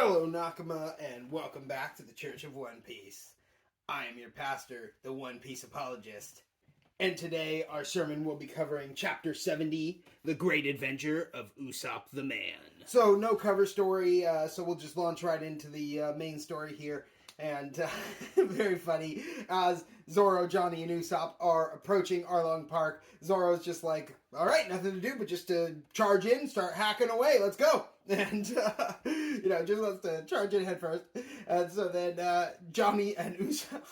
Hello, Nakama, and welcome back to the Church of One Piece. I am your pastor, the One Piece apologist, and today our sermon will be covering Chapter 70, The Great Adventure of Usopp the Man. So, no cover story, so we'll just launch right into the main story here. And very funny, as Zoro, Johnny, and Usopp are approaching Arlong Park, Zoro's just like, alright, nothing to do but just to charge in, start hacking away, let's go! And, just wants to charge in head first. And so then Johnny and Usopp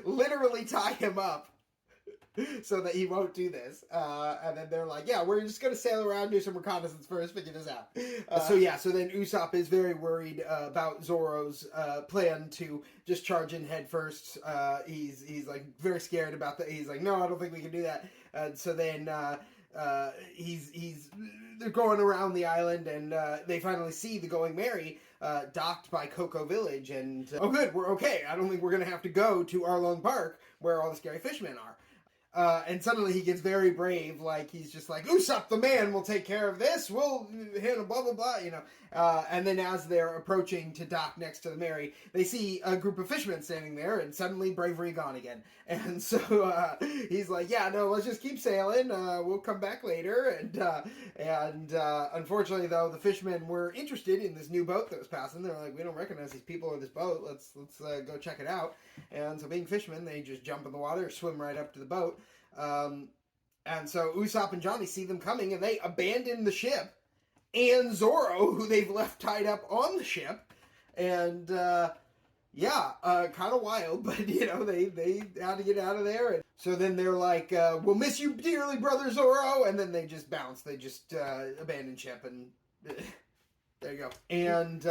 literally tie him up so that he won't do this. And then they're like, yeah, we're just going to sail around, do some reconnaissance first, figure this out. So then Usopp is very worried about Zoro's plan to just charge in head first. He's like very scared about that. He's like, no, I don't think we can do that. So then they're going around the island, and they finally see the Going Merry docked by Cocoa Village, and oh good, we're okay. I don't think we're going to have to go to Arlong Park where all the scary fishmen are. And suddenly he gets very brave, like he's just like, Usopp the Man will take care of this, we'll handle blah blah blah, and then as they're approaching to dock next to the Merry, they see a group of fishermen standing there, and suddenly bravery gone again. And so he's like, yeah, no, let's just keep sailing, we'll come back later. And unfortunately though, the fishermen were interested in this new boat that was passing. They're like, we don't recognize these people or this boat, let's go check it out. And so being fishermen, they just jump in the water, swim right up to the boat. And so Usopp and Johnny see them coming, and they abandon the ship and Zoro, who they've left tied up on the ship. And kind of wild, but they had to get out of there. And so then they're like, we'll miss you dearly, brother Zoro. And then they just bounce. They just abandon ship, and there you go. And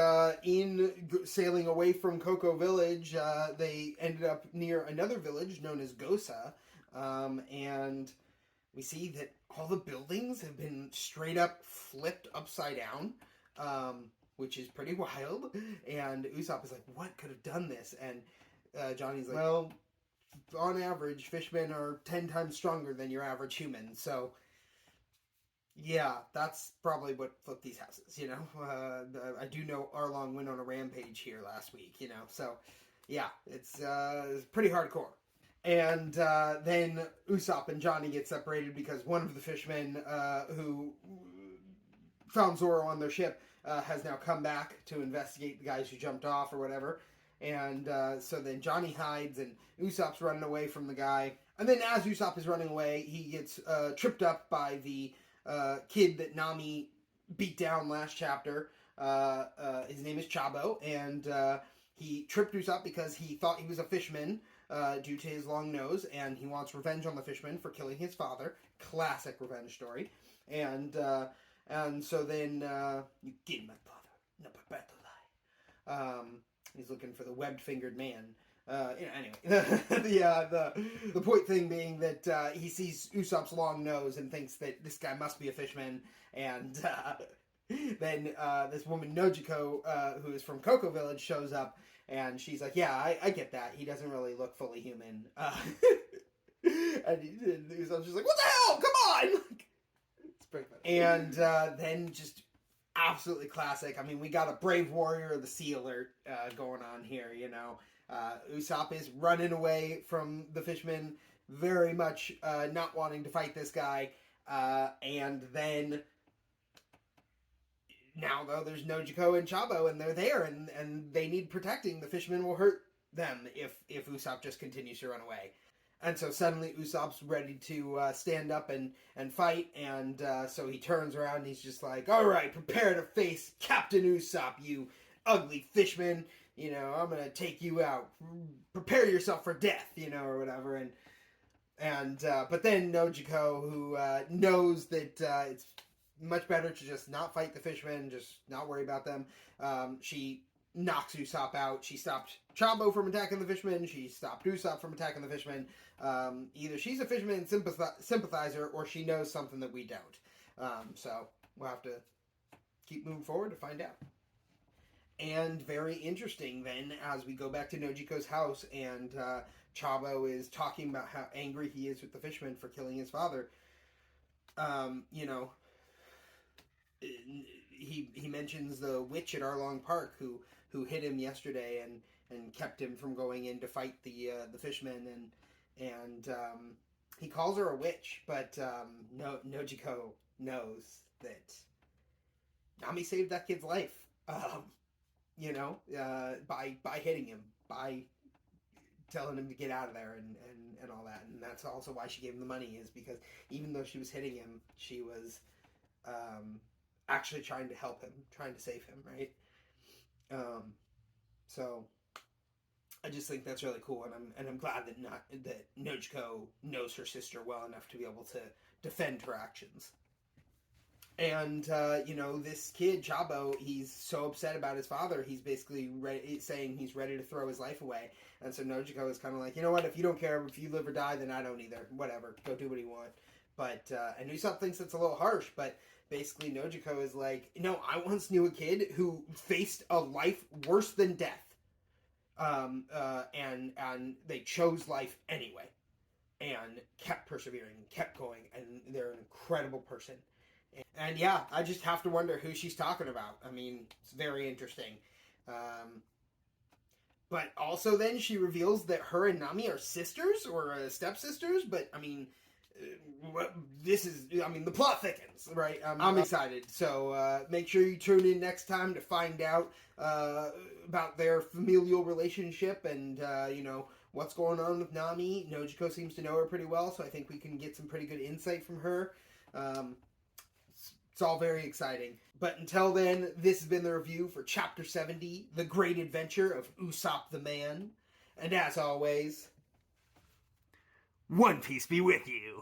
in sailing away from Cocoa Village, they ended up near another village known as Gosa. And we see that all the buildings have been straight up flipped upside down, which is pretty wild. And Usopp is like, what could have done this? And Johnny's like, well, on average, fishmen are 10 times stronger than your average human. So, yeah, that's probably what flipped these houses, I do know Arlong went on a rampage here last week, So, yeah, it's pretty hardcore. And then Usopp and Johnny get separated because one of the fishermen who found Zoro on their ship has now come back to investigate the guys who jumped off or whatever. And so then Johnny hides, and Usopp's running away from the guy. And then as Usopp is running away, he gets tripped up by the kid that Nami beat down last chapter. His name is Chabo, and he tripped Usopp because he thought he was a fisherman. Due to his long nose, and he wants revenge on the fisherman for killing his father. Classic revenge story. And so then, you killed my father, not by battle lie. He's looking for the webbed-fingered man. Anyway, the point thing being that he sees Usopp's long nose and thinks that this guy must be a fisherman, and then this woman Nojiko, who is from Cocoa Village, shows up. And she's like, yeah, I get that. He doesn't really look fully human. And Usopp's just like, what the hell? Come on! It's pretty funny. And then just absolutely classic. I mean, we got a Brave Warrior of the Sea alert going on here, Usopp is running away from the fisherman, very much not wanting to fight this guy. And then now, though, there's Nojiko and Chabo, and they're there, and they need protecting. The fishermen will hurt them if Usopp just continues to run away. And so suddenly Usopp's ready to stand up and fight, and so he turns around and he's just like, all right, prepare to face Captain Usopp, you ugly fishman. I'm going to take you out. Prepare yourself for death, or whatever. But then Nojiko, who knows that it's much better to just not fight the fishermen, just not worry about them. She knocks Usopp out. She stopped Chabo from attacking the fishermen. She stopped Usopp from attacking the fishermen. Either she's a fisherman sympathizer, or she knows something that we don't. So we'll have to keep moving forward to find out. And very interesting then, as we go back to Nojiko's house, and Chabo is talking about how angry he is with the fisherman for killing his father. he mentions the witch at Arlong Park who hit him yesterday and kept him from going in to fight the fishmen, and he calls her a witch, but Nojiko knows that Nami saved that kid's life. By hitting him, by telling him to get out of there and all that. And that's also why she gave him the money, is because even though she was hitting him, she was actually trying to help him, trying to save him, right? So I just think that's really cool, and I'm glad that Nojiko knows her sister well enough to be able to defend her actions. And, this kid, Chabo, he's so upset about his father, he's basically saying he's ready to throw his life away. And so Nojiko is kind of like, you know what, if you don't care if you live or die, then I don't either. Whatever, go do what you want. But, and Usopp thinks it's a little harsh, but basically Nojiko is like, I once knew a kid who faced a life worse than death. And they chose life anyway. And kept persevering, kept going, and they're an incredible person. And yeah, I just have to wonder who she's talking about. I mean, it's very interesting. But also then she reveals that her and Nami are sisters or stepsisters. But I mean, the plot thickens, right? I'm excited. So make sure you tune in next time to find out about their familial relationship and, what's going on with Nami. Nojiko seems to know her pretty well, so I think we can get some pretty good insight from her. It's all very exciting. But until then, this has been the review for Chapter 70, The Great Adventure of Usopp the Man. And as always, One Piece be with you.